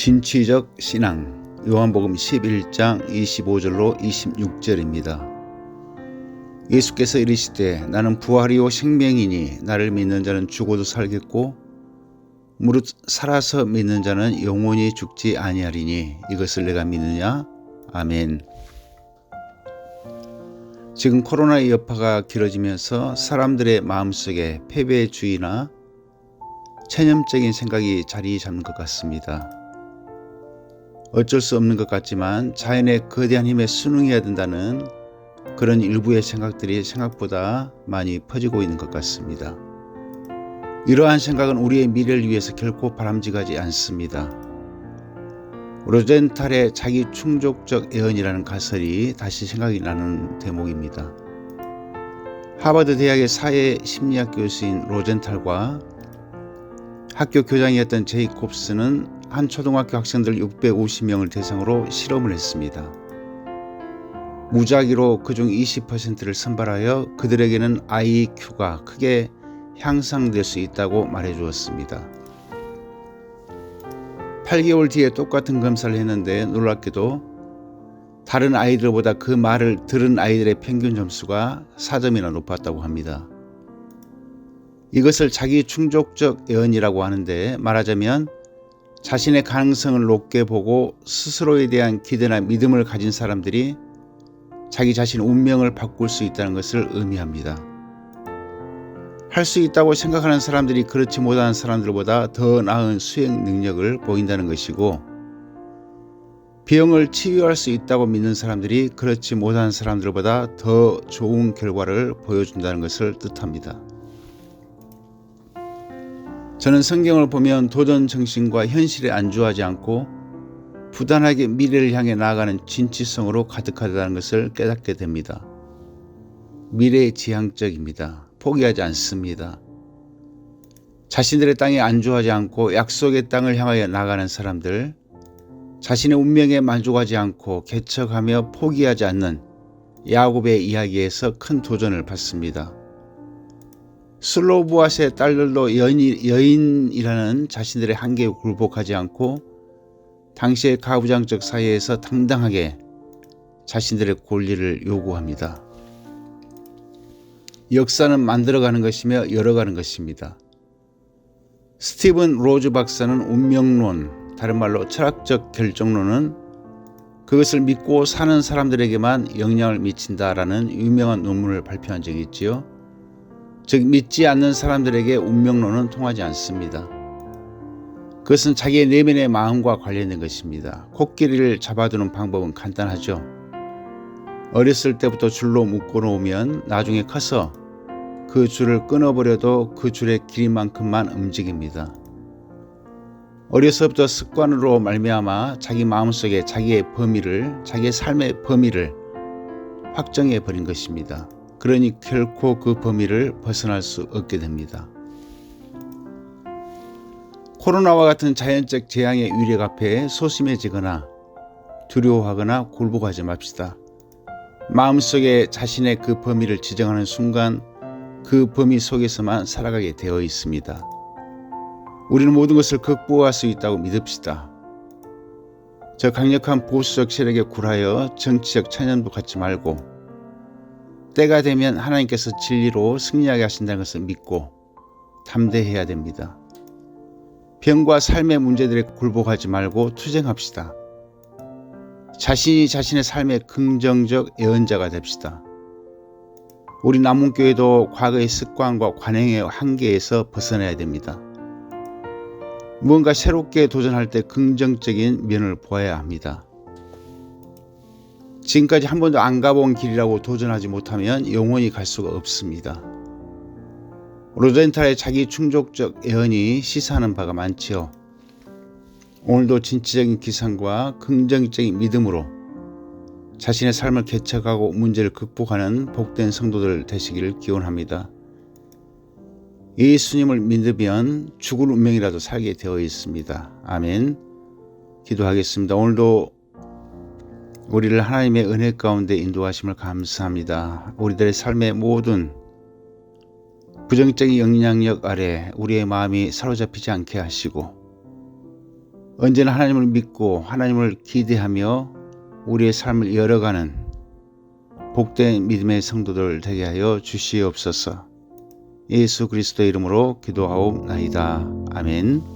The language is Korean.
진취적 신앙 요한복음 11장 25절로 26절입니다. 예수께서 이르시되 나는 부활이요 생명이니 나를 믿는 자는 죽어도 살겠고 무릇 살아서 믿는 자는 영원히 죽지 아니하리니 이것을 내가 믿느냐? 아멘. 지금 코로나의 여파가 길어지면서 사람들의 마음속에 패배의 주의나 체념적인 생각이 자리 잡는 것 같습니다. 어쩔 수 없는 것 같지만 자연의 거대한 힘에 순응해야 된다는 그런 일부의 생각들이 생각보다 많이 퍼지고 있는 것 같습니다. 이러한 생각은 우리의 미래를 위해서 결코 바람직하지 않습니다. 로젠탈의 자기 충족적 예언이라는 가설이 다시 생각이 나는 대목입니다. 하버드 대학의 사회 심리학 교수인 로젠탈과 학교 교장이었던 제이콥스는 한 초등학교 학생들 650명을 대상으로 실험을 했습니다. 무작위로 그중 20%를 선발하여 그들에게는 IQ가 크게 향상될 수 있다고 말해 주었습니다. 8개월 뒤에 똑같은 검사를 했는데 놀랍게도 다른 아이들보다 그 말을 들은 아이들의 평균 점수가 4점이나 높았다고 합니다. 이것을 자기 충족적 예언이라고 하는데 말하자면 자신의 가능성을 높게 보고 스스로에 대한 기대나 믿음을 가진 사람들이 자기 자신의 운명을 바꿀 수 있다는 것을 의미합니다. 할 수 있다고 생각하는 사람들이 그렇지 못한 사람들보다 더 나은 수행 능력을 보인다는 것이고 병을 치유할 수 있다고 믿는 사람들이 그렇지 못한 사람들보다 더 좋은 결과를 보여준다는 것을 뜻합니다. 저는 성경을 보면 도전 정신과 현실에 안주하지 않고 부단하게 미래를 향해 나아가는 진취성으로 가득하다는 것을 깨닫게 됩니다. 미래지향적입니다. 포기하지 않습니다. 자신들의 땅에 안주하지 않고 약속의 땅을 향하여 나가는 사람들, 자신의 운명에 만족하지 않고 개척하며 포기하지 않는 야곱의 이야기에서 큰 도전을 받습니다. 슬로보아스의 딸들도 여인이라는 자신들의 한계에 굴복하지 않고 당시의 가부장적 사회에서 당당하게 자신들의 권리를 요구합니다. 역사는 만들어가는 것이며 열어가는 것입니다. 스티븐 로즈 박사는 운명론, 다른 말로 철학적 결정론은 그것을 믿고 사는 사람들에게만 영향을 미친다라는 유명한 논문을 발표한 적이 있지요. 즉 믿지 않는 사람들에게 운명론은 통하지 않습니다. 그것은 자기의 내면의 마음과 관련된 것입니다. 코끼리를 잡아두는 방법은 간단하죠. 어렸을 때부터 줄로 묶어놓으면 나중에 커서 그 줄을 끊어버려도 그 줄의 길이만큼만 움직입니다. 어려서부터 습관으로 말미암아 자기 마음속에 자기의 범위를, 자기의 삶의 범위를 확정해 버린 것입니다. 그러니 결코 그 범위를 벗어날 수 없게 됩니다. 코로나와 같은 자연적 재앙의 위력 앞에 소심해지거나 두려워하거나 굴복하지 맙시다. 마음속에 자신의 그 범위를 지정하는 순간 그 범위 속에서만 살아가게 되어 있습니다. 우리는 모든 것을 극복할 수 있다고 믿읍시다. 저 강력한 보수적 세력에 굴하여 정치적 천연도 갖지 말고 때가 되면 하나님께서 진리로 승리하게 하신다는 것을 믿고 담대해야 됩니다. 병과 삶의 문제들에 굴복하지 말고 투쟁합시다. 자신이 자신의 삶의 긍정적 예언자가 됩시다. 우리 남문교회도 과거의 습관과 관행의 한계에서 벗어나야 됩니다. 무언가 새롭게 도전할 때 긍정적인 면을 보아야 합니다. 지금까지 한 번도 안 가본 길이라고 도전하지 못하면 영원히 갈 수가 없습니다. 로젠탈의 자기 충족적 예언이 시사하는 바가 많지요. 오늘도 진취적인 기상과 긍정적인 믿음으로 자신의 삶을 개척하고 문제를 극복하는 복된 성도들 되시기를 기원합니다. 예수님을 믿으면 죽을 운명이라도 살게 되어 있습니다. 아멘. 기도하겠습니다. 오늘도 우리를 하나님의 은혜 가운데 인도하심을 감사합니다. 우리들의 삶의 모든 부정적인 영향력 아래 우리의 마음이 사로잡히지 않게 하시고 언제나 하나님을 믿고 하나님을 기대하며 우리의 삶을 열어가는 복된 믿음의 성도들 되게 하여 주시옵소서. 예수 그리스도의 이름으로 기도하옵나이다. 아멘.